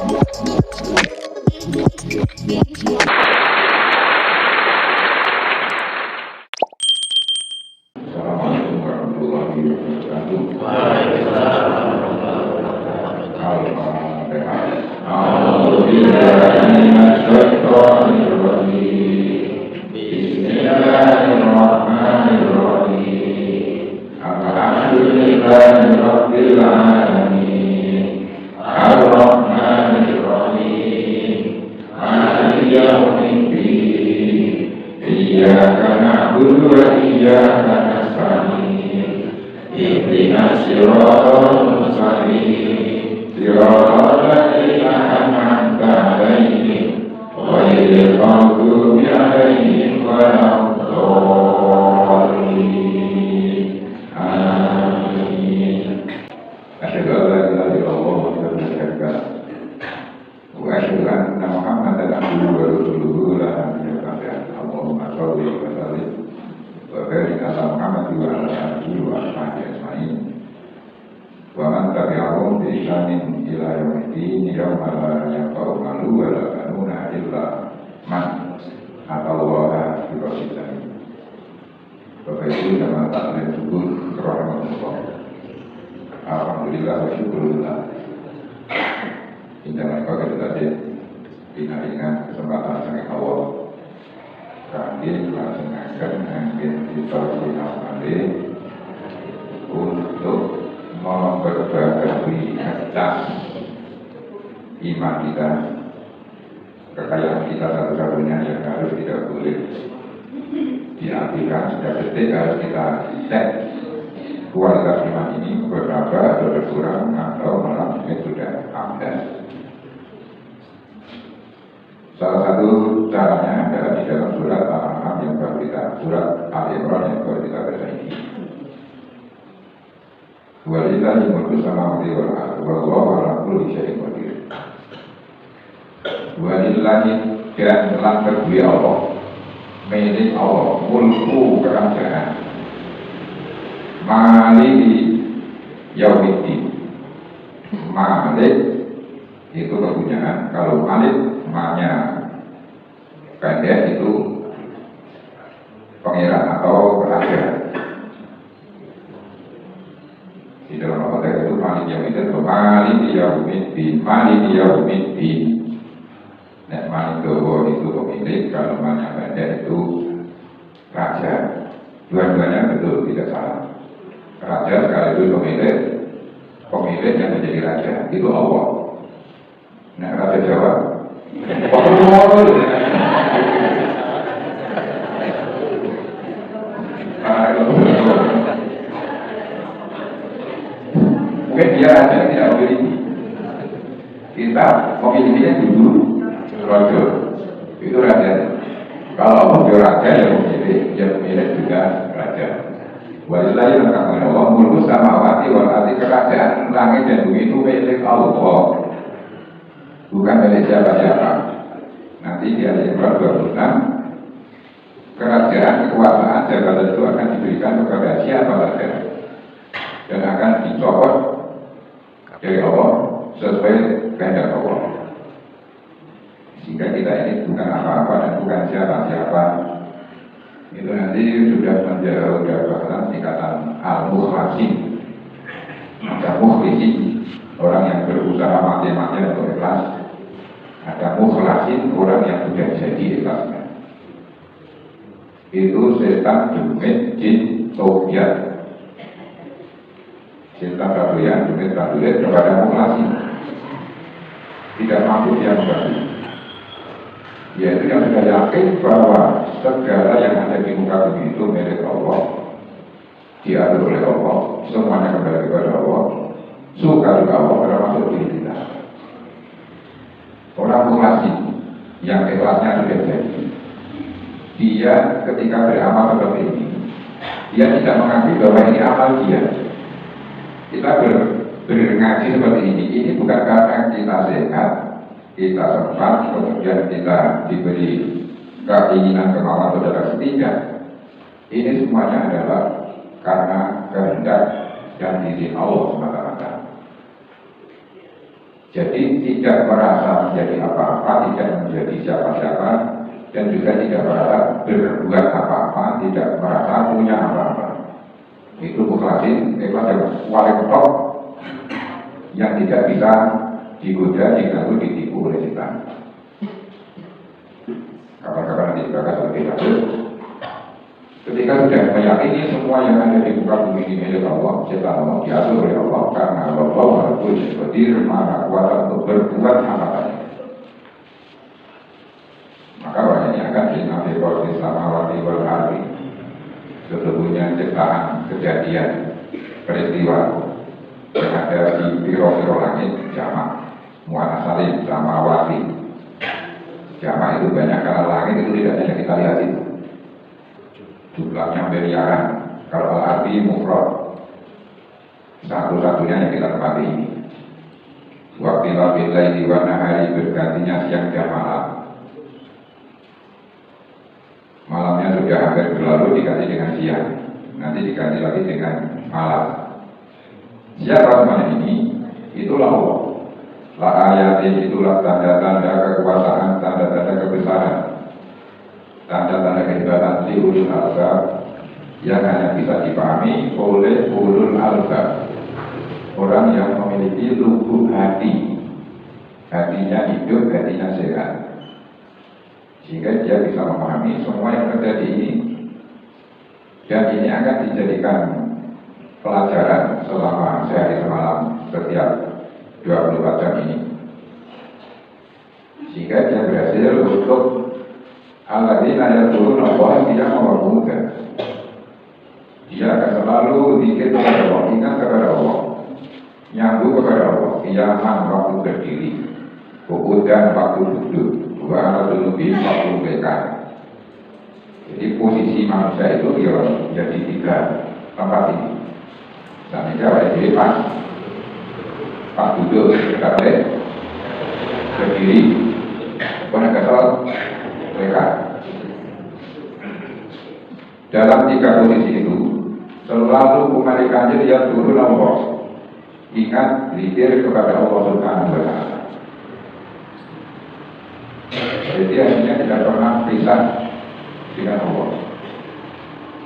Assalamualaikum warahmatullahi wabarakatuh. Al-Fatihah. A'udzubillahi minasyaitonir rajim. Bismillahirrahmanirrahim. Alhamdulillahi rabbil alamin. Ar-Rahmanir Rahim. Maliki yaumiddin. Iyyaka na'budu wa iyyaka nasta'in. Ihdinas siratal mustaqim. Siratal ladzina an'amta 'alaihim ghairil maghdubi 'alaihim waladdallin. Amin. Asyhadu an la ilaha illallah wahdahu la syarika lah wa asyhadu anna Muhammadan abduhu wa rasuluhu la nabiyya ba'dahu. Allahumma shalli wa sallim wa barik ala Muhammad wa ala alihi wa ashabihi ajma'in wa man tabi'ahum bi ihsanin ila yaumiddin yauma la yanfa'u malun wa la banuna illa man atallaha bi qalbin. Bapak Ibu dan taklim syukur rahmatullah. Alhamdulillah wa syukurillah. Indah mereka kita tadi ingat kesempatan sangat awal. Kami melaksanakan angin situasi awali untuk memperbaiki asas iman kita, kekayaan kita satu-satunya yang harus tidak boleh diambilkan setiap detik. Harus kita cek kualitas iman ini berapa atau berkurang atau malah sudah amdas. Salah satu caranya adalah di dalam surat Al-An'am yang baru kita, surat Al-Imran yang baru kita baca ini. Walillahi mulku samawati wal ardi wallahu ala kulli syai'in qadir. Walillahi dan telah bagi Allah, milik Allah, mulku kerajaan, maliki yaumiddin. Malik itu kepunyaan, kalau malik maknya pendek itu pangeran atau raja. Di dalam konteks itu malik yaumiddin atau maliki yaumiddin, maliki yaumiddin. Nek malik itu pemilik, kalau maknya pendek itu raja. Dua-duanya betul, tidak salah. Raja sekaligus pemilik yang menjadi raja itu Allah. Nah, raja Jawa mungkin dia raja tidak memiliki. Kita memilikinya dulu raja, itu raja. Kalau Allah dia raja yang memilih juga raja. Walillahi mengatakan Allah mulku samawati wal ardi, kerajaan langit dan bumi itu milik Allah, bukan milik siapa-siapa. Nanti di Al-Imran 26, kerajaan, kekuasaan, jabatan itu akan diberikan kepada siapa saja dan akan dicopot dari Allah sesuai kehendak Allah. Sehingga kita ini bukan apa-apa dan bukan siapa-siapa. Itu nanti sudah bahasan tingkatan al-mukhlasin. Ada mukhlisin, orang yang berusaha mati-mati untuk ikhlas. Ada mukhlasin, orang yang sudah jadi ikhlasnya. Itu setan, jumit, jin, tauhiyat. Setan tabuyan, jumit, tabuyan kepada mukhlasin. Tidak mampu dia membantu. Yaitu yang sudah yakin bahwa segala yang ada di muka bumi itu milik Allah, diatur oleh Allah, semuanya kembali kepada Allah, suka juga Allah, termasuk diri kita. Orang mukhlasin yang ikhlasnya sudah jadi, dia ketika beramal seperti ini, dia tidak menganggap bahwa ini amal dia. Kita berngaji seperti ini bukan karena kita sehat, kita sempat, kemudian kita diberi keinginan kemauan saudara ketiga. Ini semuanya adalah karena kehendak dan izin Allah semata-mata. Jadi tidak merasa menjadi apa-apa, tidak menjadi siapa-siapa, dan juga tidak merasa berbuat apa-apa, tidak merasa punya apa-apa. Itu mukhlasin, ikhlas yang paling top, yang tidak bisa digoda, diganggu, ditipu oleh setan. Kapan-kapan nanti dibahas lebih lanjut. Ketika sudah meyakini semua yang ada di muka bumi ini milik Allah, setan Allah diatur oleh Allah, karena Allah Maha Qadir, Maha Kuasa untuk berbuat apa saja. Maka orang ini akan dinamai di samawati wal ardi. Sesungguhnya ciptaan, kejadian, peristiwa yang ada di biro-biro langit jamak, muana salim, samawati. Jamak itu banyak, karena langit itu tidak hanya kita lihat itu. Jumlahnya miliaran. Kalau al-ardi mufrad, satu-satunya yang kita tempati ini. Waktu labillahi wa nahari, bergantinya siang dan malam. Malamnya sudah hampir berlalu, diganti dengan siang, nanti diganti lagi dengan malam. Siapa semuanya ini? Itulah Allah. La ayatin, itulah tanda-tanda kekuasaan, tanda-tanda kebesaran, tanda-tanda kehebatan di ulul albab yang hanya bisa dipahami oleh ulul albab, orang yang memiliki lubuk hati, hatinya hidup, hatinya sehat, sehingga dia bisa memahami semua yang terjadi ini. Dan ini akan dijadikan pelajaran selama sehari semalam setiap 24 jam ini, sehingga dia berhasil untuk alladzina yadhkuruna Allah qiyaman wa qu'udan. Dia akan selalu zikir kepada Allah, ingat kepada Allah, nyambung kepada Allah, qiyaman waktu berdiri, qu'udan waktu duduk, wa ala junubi waktu bekan. Jadi posisi manusia itu jadi 3 tempat ini. Dan ini awal diri pas duduk, boleh berdiri, boleh kesal, mereka. Dalam 3 posisi itu selalu kembalikannya dia turun Allah. Ingat zikir kepada Allah Subhanahu wa Ta'ala. Jadi akhirnya tidak pernah pisah dengan Allah.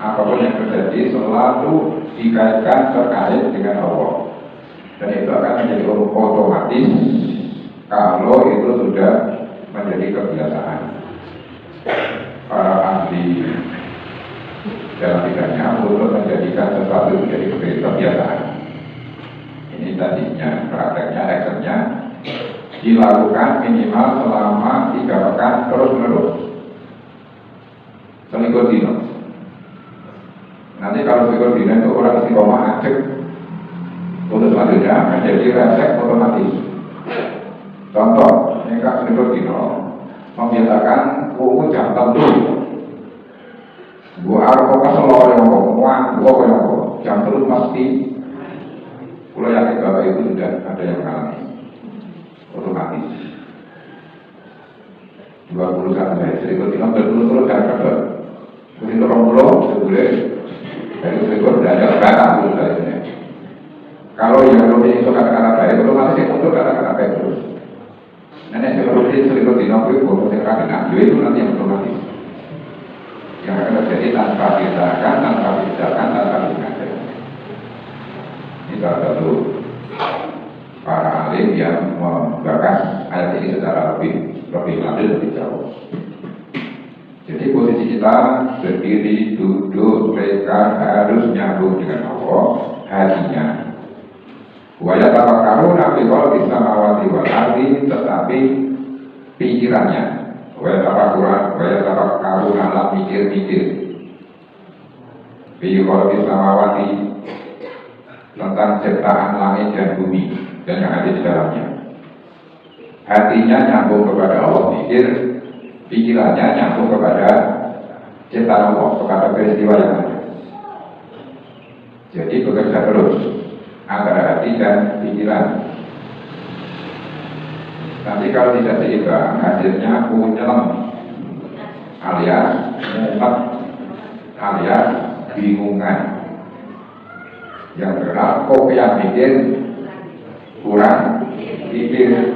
Apapun yang terjadi selalu dikaitkan terkait dengan Allah. Dan itu akan menjadi otomatis kalau itu sudah menjadi kebiasaan. Para ahli dalam bidangnya untuk menjadikan sesuatu menjadi kebiasaan. Ini tadinya prakteknya, actionnya dilakukan minimal selama 3 pekan terus-menerus. Selikur dino. Nanti kalau selikur dino itu orang istiqomah acek, untuk selanjutnya menjadi resep otomatis. Contoh, ini kan selikur dino membiasakan kuku jam tentu. Gua arko keselor yang ngomong, gua yang ngomong, jam terus pasti. Kalau yakin bapak itu sudah ada yang mengalami otomatis. 21 hari selikur dino berturut-turut dan kabar. Mungkin 20 boleh. Dari selikur sudah ada kata sebenarnya. Kalau yang rutin itu kata-kata baik, otomatis itu untuk kata-kata baik terus. Nenek yang rutin selikur dino itu itu nanti yang otomatis. Yang akan terjadi tanpa diserahkan, tanpa diserahkan, tanpa disengaja. Ini salah satu para alim yang membahas ayat ini secara lebih lanjut, lebih jauh. Jadi posisi kita berdiri, duduk, mereka harus nyambung dengan Allah, hatinya. Waya tafakkaru nabi kalau bisa mawati wal ardi, tetapi pikirannya. Waya tafakkaru alam mikir-mikir. Bi kalau bisa mawati tentang ciptaan langit dan bumi dan yang ada di dalamnya. Hatinya nyambung kepada Allah, mikir, pikirannya nyambung kepada ciptaan Allah, kepada peristiwa yang ada. Jadi bekerja terus antara hati dan pikiran. Nanti kalau tidak seimbang, hasilnya penyelam alias mumet alias bingungan. Yang benar kok yang mikir kurang dipikir.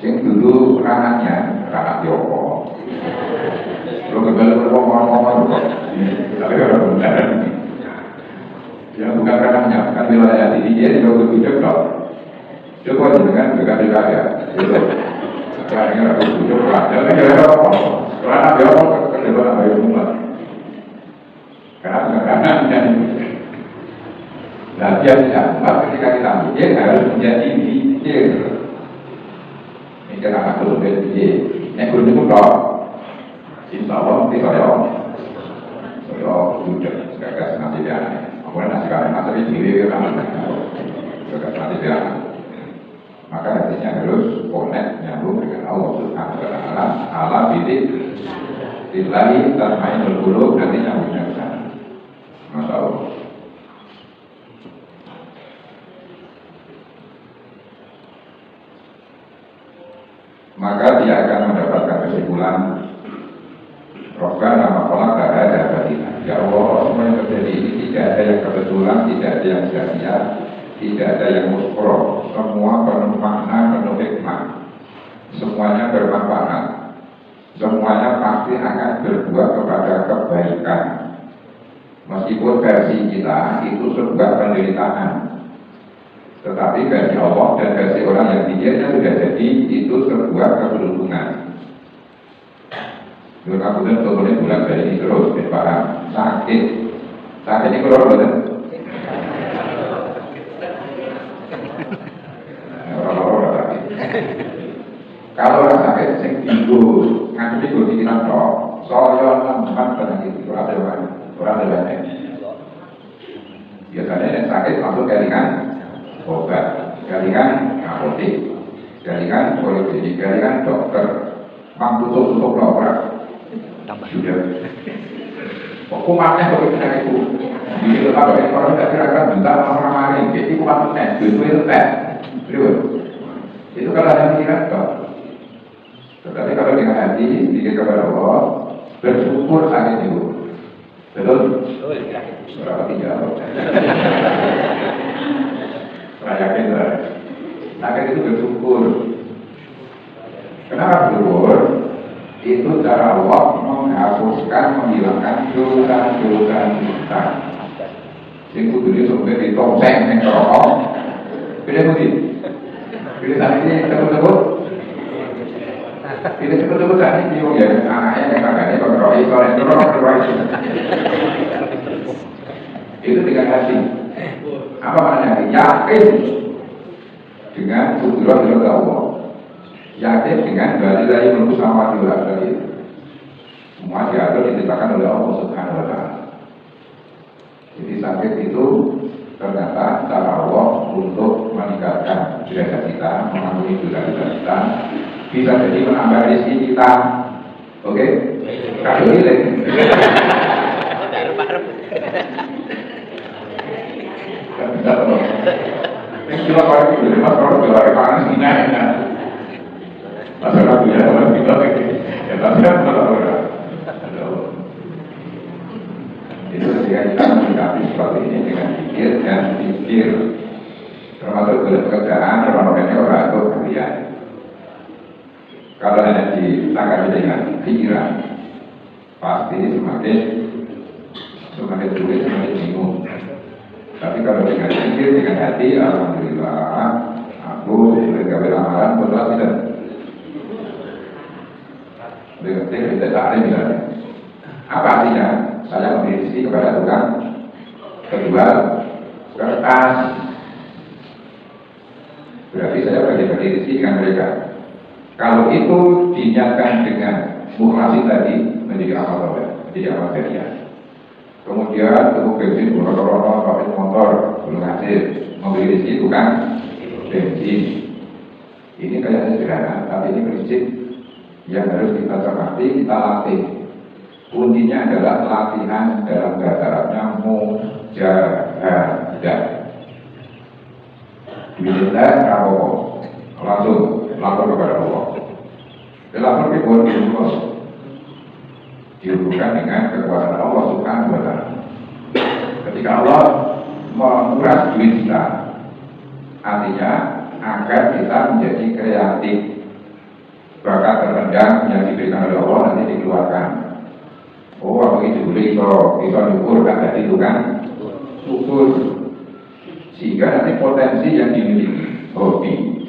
Sing dulu ranahnya, ranah Joko. Kalau kembali ngomong-ngomong, tapi kalau benar, yang bukan ranahnya, kan wilayah ini dia juga berbujuk dong. Joko dengan berkali kaya. Karena aku bujuk pelajar, kan jadi apa? Ranah Joko kedua bayi umat. Karena bukan ranahnya. Nah, dia tidak ketika kita mikir harus menjadi mikir. Mikir anak belum mikir. Yang belum itu dong. Insya Allah nanti saya bujuk gagas nanti dia. Kemudian nasi kalian masih diri kan. Gagas nanti dia. Maka artinya harus connect nyambung dengan Allah Subhanahu wa taala. Allah bidik billahi tatmainul qulub, nanti nyambungnya ke sana. Masya Allah. Maka dia akan mendapatkan kesimpulan Rohkan nama kolak tak ada batinah. Ya Allah, semua yang terjadi ini tidak ada yang kebetulan, tidak ada yang sia-sia, tidak ada yang muskro. Semua penuh makna, penuh hikmah. Semuanya bermanfaat. Semuanya pasti akan berbuah kepada kebaikan. Meskipun versi kita itu sebuah penderitaan, tetapi versi Allah dan versi orang yang pikirnya sudah jadi itu sebuah keberuntungan. Dulu aku dan kemudian bulan dari ini terus paham sakit ini keluar betul. Orang-orang sakit. Kalau orang sakit sing tidur nganti tidur di kita toh, soalnya lambat penyakit itu orang banyak. Biasanya yang sakit langsung galingan obat, galingan apotek, galingan poliklinik, galingan dokter, mampu tutup orang. Sudah. Kumatnya kalau kita itu, jadi kalau orang tidak kira-kira bentar orang maling, jadi kumatnya itu tes, itu kalau ada pikiran kok. Tetapi kalau dengan hati, pikir kepada Allah, bersyukur saat itu, betul? Berapa tidak? Saya yakin lah. Saat itu bersyukur. Kenapa bersyukur? Itu cara Allah menghapuskan, menghilangkan dosa-dosa kita. Itu dulu sampai di tongseng yang kerokok. Pilih putih. Pilih saat ini sebut-sebut. Pilih sebut-sebut saat ini ya anaknya yang kakaknya berkerok. Itu dengan hati. Apa maknanya? Yakin dengan kudrat Allah. Yakin dengan berarti dari menurut sama juga dari semua diatur ditetapkan oleh Allah Subhanahu wa taala. Jadi sakit itu ternyata cara Allah untuk meningkatkan derajat kita, mengampuni dosa-dosa kita, bisa jadi menambah rezeki kita. Oke? Kalau ini kita kalau itu mas kalau gelar panas ini masalah punya orang kita lagi, ya tapi kan orang itu ketika kita menyikapi seperti ini dengan pikir dan pikir, termasuk pekerjaan, termasuknya orang itu kalian. Kalau hanya ditanggapi dengan pikiran, pasti semakin sulit, semakin bingung. Tapi kalau dengan pikir, dengan hati, alhamdulillah, aku bergawe amalan betul tidak. Tidak sehari misalnya. Apa artinya? Saya memberi rezeki kepada tukang penjual kertas. Berarti saya bagi-bagi rezeki dengan mereka. Kalau itu dinyatakan dengan mukhlasin tadi menjadi amal soleh, menjadi amal jariah. Kemudian temu bensin, motor, pabrik motor, belum hasil memberi rezeki tukang bensin. Ini kayaknya sederhana, tapi ini prinsip yang harus kita cermati, kita latih. Kuncinya adalah latihan dalam bahasa Arabnya mujahadah. Diminta kalau langsung lapor kepada Allah. Lapor ke Allah dihubungkan dengan kekuasaan Allah Subhanahu wa taala. Ketika Allah menguras duit kita, Artinya agar kita menjadi kreatif. Bakat terendah yang diberikan oleh Allah nanti dikeluarkan. Oh, waktu itu boleh iso syukur kan jadi itu kan syukur. Sehingga nanti potensi yang dimiliki hobi,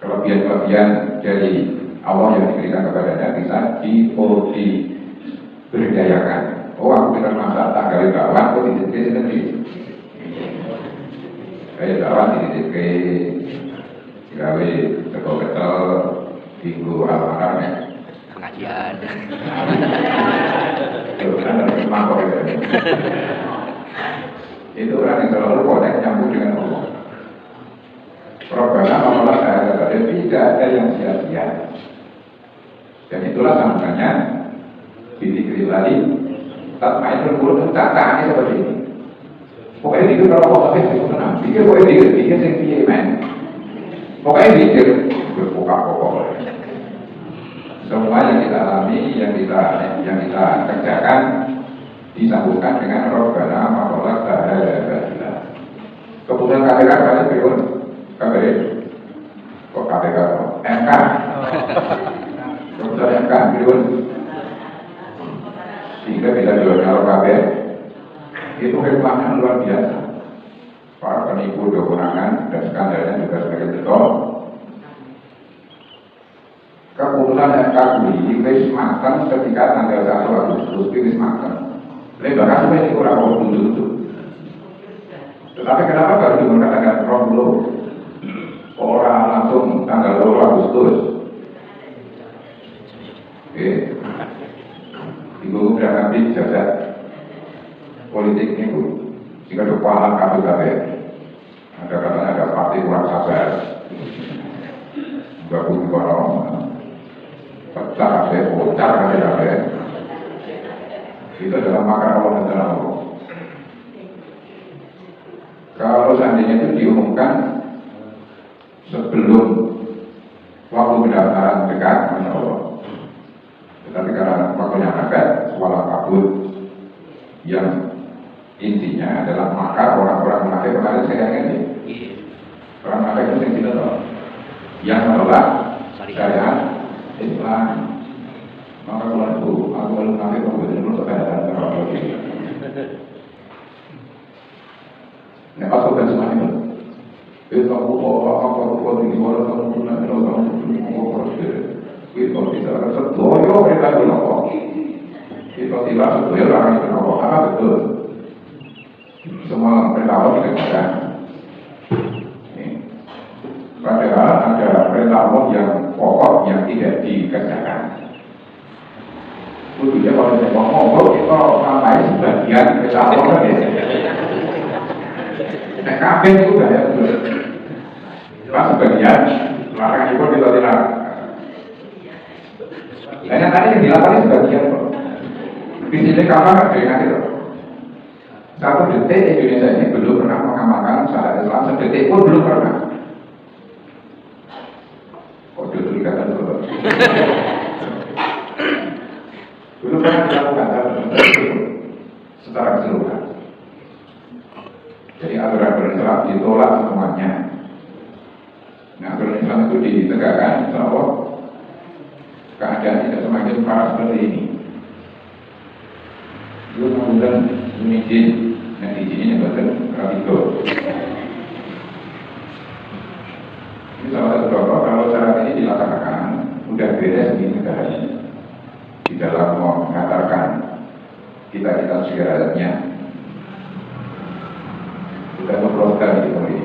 kelebihan-kelebihan dari Allah yang diberikan kepadanya bisa diberdayakan. Oh, aku bisa masak tak gawe bakwan, kok dititipke sendiri. Kayak bakwan dititipke, gawe teko ketel, minggu al-Maram ya. Pengajian. Itu kan harus mangkok ya. Itu orang yang selalu connect nyambung dengan Allah. Robbana Allah Ta'ala tidak ada yang sia-sia. Dan itulah sambungannya Bidikri lali Tatmainul Qulub cacahnya seperti ini. Pokoknya dikir kalau Allah tapi itu tenang. Dikir pokoknya dikir yang piye men. Pokoknya dikir berpokok-pokok. Semua yang kita alami, yang kita kerjakan disambungkan dengan Robbana Allah Ta'ala. Keputusan KPK kalian berikut KPK kok KPK MK keputusan MK berikut sehingga bisa dilakukan KPK itu hikmahnya luar biasa. Para penipu kewenangan dan skandalnya juga sebagai betul. Keputusan MK ini wis matang ketika tanggal 1 Agustus wis matang. Bahkan sampai ini kurang waktu dulu. Tetapi kenapa baru dimengatakan tanggal 20? Orang langsung tanggal 2 Agustus. Oke. Ibu berangkat di jajak politik ini, Bu. Jika ada kepala KPK, ada katanya ada partai kurang sabar. Bagus di kolom. Pecah KPK, bocor KPK. Itu adalah makar Allah dan dalam Allah. Kalau seandainya itu diumumkan sebelum waktu pendaftaran dekat, Masya Allah. Tetapi karena waktunya mepet, walau kabut yang intinya adalah makar orang-orang munafik kemarin saya ini. Orang munafik itu yang tidak tahu, yang menolak syariat Islam. Maka kalau itu aku munafik aku betul-betul sepeda terlalu tinggi. Nah, aku kan semua itu. Itu aku di luar kamu punya kamu itu bisa setuju mereka bilang kok. Itu tidak setuju orang itu kok apa betul. Semua perintah tidak ada. Padahal ada perintah Allah yang pokok yang tidak dikerjakan. Itu kalau saya ngomong kita sampai sebagian perintah Allah kan. Nah, kabeh itu gak ya betul. Pas sebagian larangan itu kita tidak. Hanya tadi yang dilakukan sebagian kok. Di sini kapan ada yang itu? 1 detik Indonesia ini belum pernah mengamalkan syariat Islam, sedetik pun belum pernah. Kok dulu kata dulu. Belum pernah dilakukan secara keseluruhan. Jadi aturan Islam ditolak semuanya. Nah, aturan Islam itu ditegakkan, insya Allah keadaan tidak semakin parah seperti ini. Itu kemudian izin, nah izinnya betul rapidol. Ini salah satu contoh kalau syarat ini dilaksanakan, sudah beres di negara ini di dalam mengantarkan kita segalanya. Kita memperolehkan di tempat ini.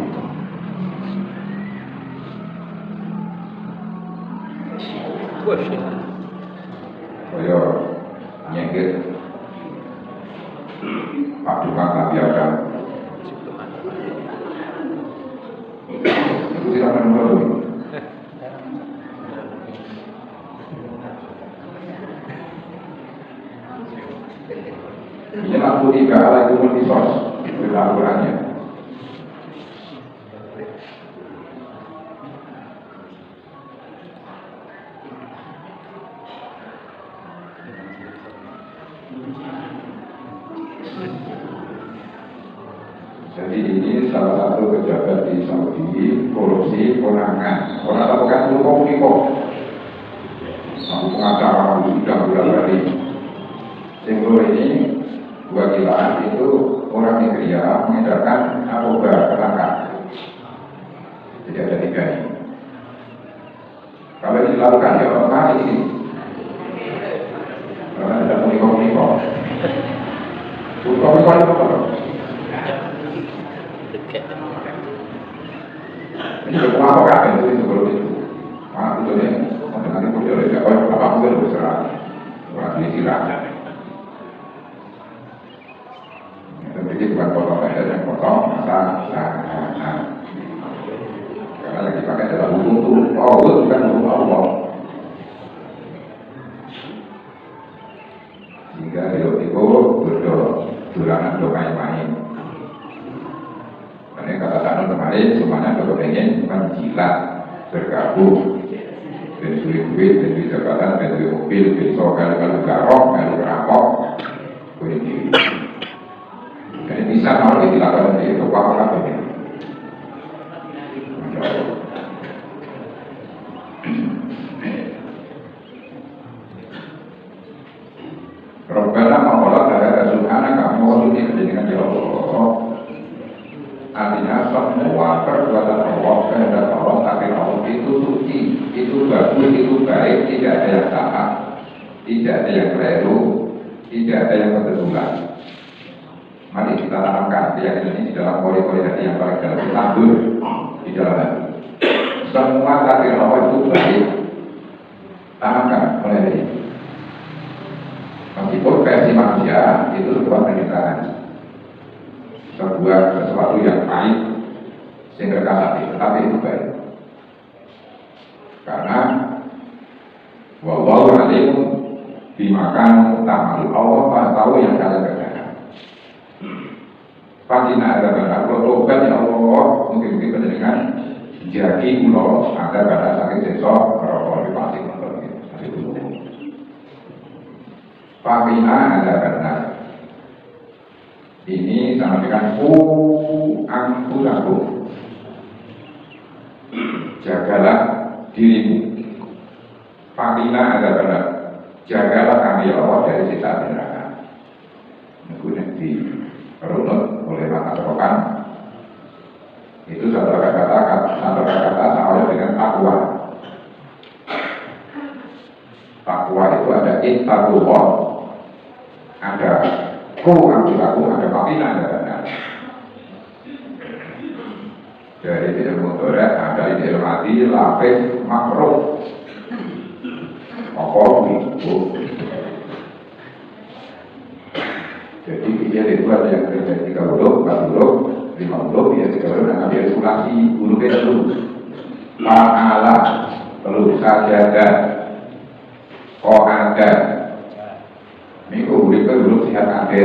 Saya nyengir Pak Dukang Nabi Adam. Itu silakan dulu. Ini lampu 3 ala itu multisos Al-Qurannya. Jadi ini salah satu pejabat di Saudi korupsi konangan. Orang tahu kan dulu kok aku pengacara sudah berapa kali. Simbol ini dua kilaan itu orang Nigeria mengedarkan narkoba kelangkaan. Jadi ada tiga ini. Kalau ini dilakukan ya orang mati ini. Karena ada unikor-unikor. Unikor-unikor itu apa? Ini apa kabar itu sebelum itu? Mana itu nih? Nanti punya oleh siapa? Apa pun itu berserah. Orang ini raja. Jadi bukan potong aja yang potong, karena lagi pakai dalam hukum itu, bukan hukum Allah. Sehingga itu berdolangan main-main. Karena kata Tanun kemarin, semuanya kalau pengen menjilat, bergabung, dan sulit duit, dan bisa kata, dan duit mobil, besok kalau garong, kalau kerampok, boleh diri. Jadi bisa kalau dilakukan di itu apa ini? Robbana mengolah dari Rasulullah kamu wujudnya menjadikan ya Allah. Artinya semua perbuatan Allah kehendak Allah tapi Allah itu suci, itu bagus, itu baik, tidak ada yang salah, tidak ada yang keliru, tidak ada yang kebetulan. Mari kita tanamkan keyakinan ini di dalam pori-pori hati yang paling dalam, ditabur di dalam hati. Semua takdir Allah itu baik, tanamkan mulai dari ini. Meskipun versi manusia itu sebuah permintaan, sebuah sesuatu yang baik, sehingga kasati, tetapi itu baik. Karena wallahu alimun bimakan ta'malu, Allah tahu yang kalian kerjakan. Fakina ada pada protokan ya Allah mungkin dengan jadi ulo ada pada sakit sesok rokok di pasir itu. Fakina ada pada ini sama dengan angkuraku, jagalah dirimu. Fakina ada pada jagalah kami ya Allah dari siksa neraka. Kemudian di runut oleh mata serokan itu satu kata sama dengan takwa. Takwa itu ada ittaqullah, ada aku, ada papina, ada dari ilmu Torah, ada ilmu hati, lapis, makruh, itu. Jadi dia itu ada yang terjadi 30, 40, 50, ya 30, dan ada regulasi huruf itu. Ma'ala, perlu sajadah, ada. Ini huruf sehat ada.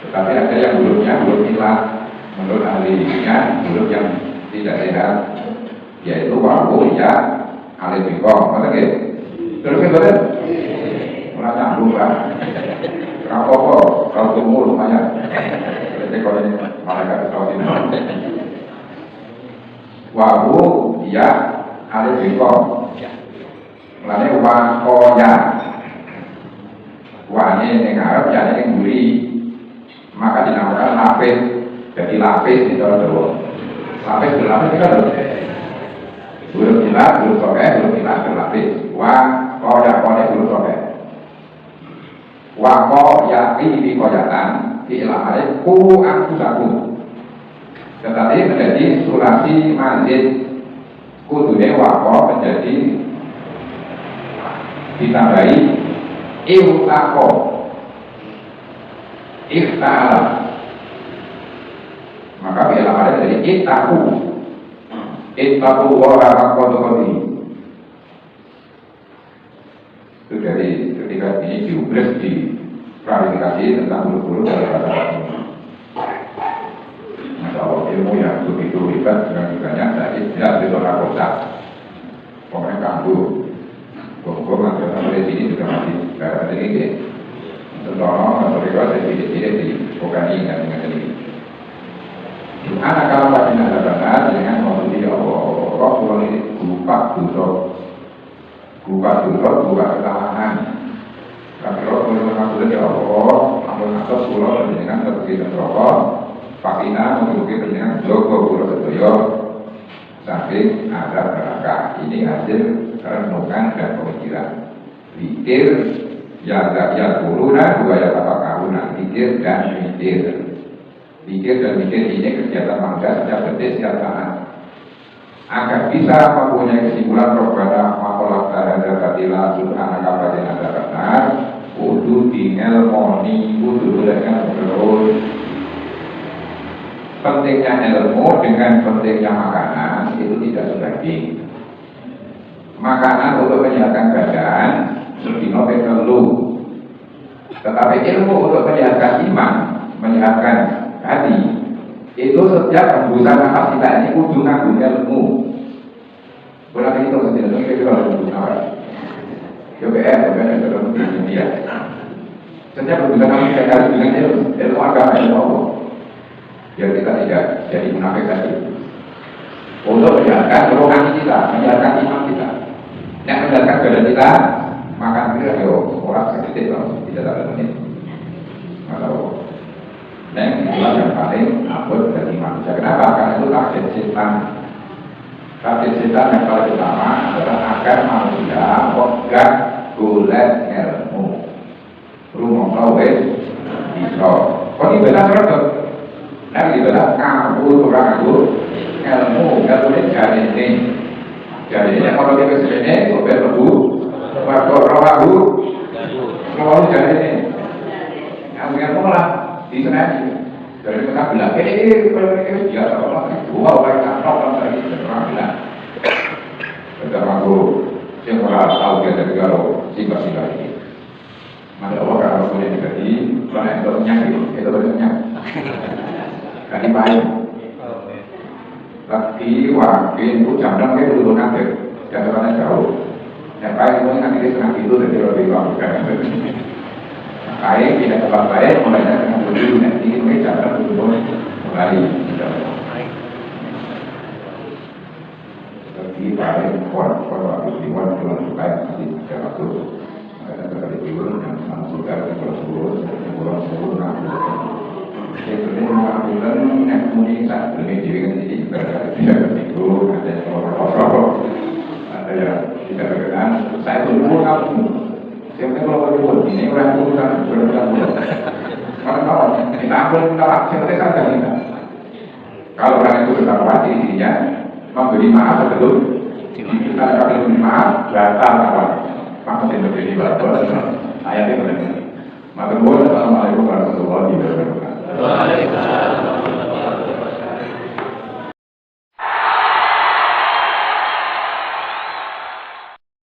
Tetapi ada yang hurufnya huruf ilah. Menurut ahlinya huruf yang tidak sehat, yaitu wawu ya alif bikong. Mana ke? Terus kita lihat, mulai nyambung kan? Rapopo, kau tunggu lumayan. Jadi kalau ini malaikat kau ini. Wawu ya alif bikong. Mulai wakoya. Wah ini yang Arab, ya ini yang guri. Maka dinamakan lapis. Jadi lapis di dalam Jawa. Lapis berlapis itu kan huruf ilah, huruf soke, huruf ilah berlapis. Wakoya, huruf soke. Wako yaki di koyatan di ilahai ku angkusaku. Tetapi menjadi sulasi mazid kudunya wako menjadi ditambahi iftako iftala, maka ilahai menjadi ittaku wara kodokodi. Itu dari ketika ini diubres di klarifikasi tentang bulu-bulu dari kata Masya Allah, ilmu yang begitu hebat dengan banyak dari tidak bisa kotak pokoknya kambuh bongkong atau sampai sini juga masih ada ini tolong atau mereka sedikit-sedikit di pokani dengan ini Anak kalau tadi ada benar dengan kondisi Allah pulau ini buka buka kesalahan. Tapi kalau mengatur ya Allah, mengatur pulau dengan terkait rokok, pakina mengikuti dengan logo pulau sedoyo. Saking ada berangkat ini hasil renungan dan pemikiran. Pikir ya kuruna dua ya apa kahuna, pikir dan mikir. Pikir dan mikir ini kegiatan manusia setiap detik setiap saat. Agar bisa mempunyai kesimpulan perbedaan makolah terhadap katilah anak kabarin ada benar, kudu dielmoni, kudu dengan terus. Pentingnya ilmu dengan pentingnya makanan itu tidak sebanding. Makanan untuk menyehatkan badan sedino perlu, tetapi ilmu untuk menyehatkan iman, menyehatkan hati itu setiap hembusan nafas kita ini kudu nganggo ilmu. Berarti itu tidak kita harus gunakan. KPR dalam dunia. Setiap hembusan nafas kita harus dengan ilmu agama ilmu Allah. Biar kita tidak jadi munafik tadi. Untuk menjalankan rohani kita, menjalankan iman kita. Yang menjalankan badan kita, makan kita orang sedikit tidak ada menit. Maka dan itulah yang paling abot dari manusia. Kenapa? Karena itu target setan. Target setan yang paling utama adalah agar manusia ogah golek ilmu. Rumah kawin bisa. Kok ibadah produk? Nah ibadah kamu orang aku ilmu ini jari ini. Jadi ini kalau kita kesini, sobat lebu, waktu orang aku, kalau jari ini, yang ilmu lah. Di sana dari kita bilang ini biasa orang dua orang kantor dari orang bilang kita mampu yang orang tahu dia dari kalau singkat ini maka Allah kalau boleh jadi orang itu nyakit itu benarnya kali baik lagi wakil itu jam 6 dia dulu nanti dan orang jauh yang baik itu nanti setengah itu dari lebih bagus baik tidak terlalu baik mulainya dengan dulu nanti ini cara untuk kembali lagi paling kuat waktu diwan dengan supaya nanti tidak waktu ada terkali diwan dan langsung dari pulau itu ini mengambilkan ekonomi saat lebih diwujudkan jadi tidak begitu ada yang orang ada yang tidak berkenan saya tunggu kamu. Sebenarnya kalau berbuat ini orang urusan berurusan kalau kita ambil talak sebenarnya saja kita. Kalau orang itu bertakwa dirinya memberi maaf sebelum kita akan memberi maaf batal kawan. Maka tidak terjadi batal. Ayatnya benar. Maka Assalamualaikum warahmatullahi wabarakatuh.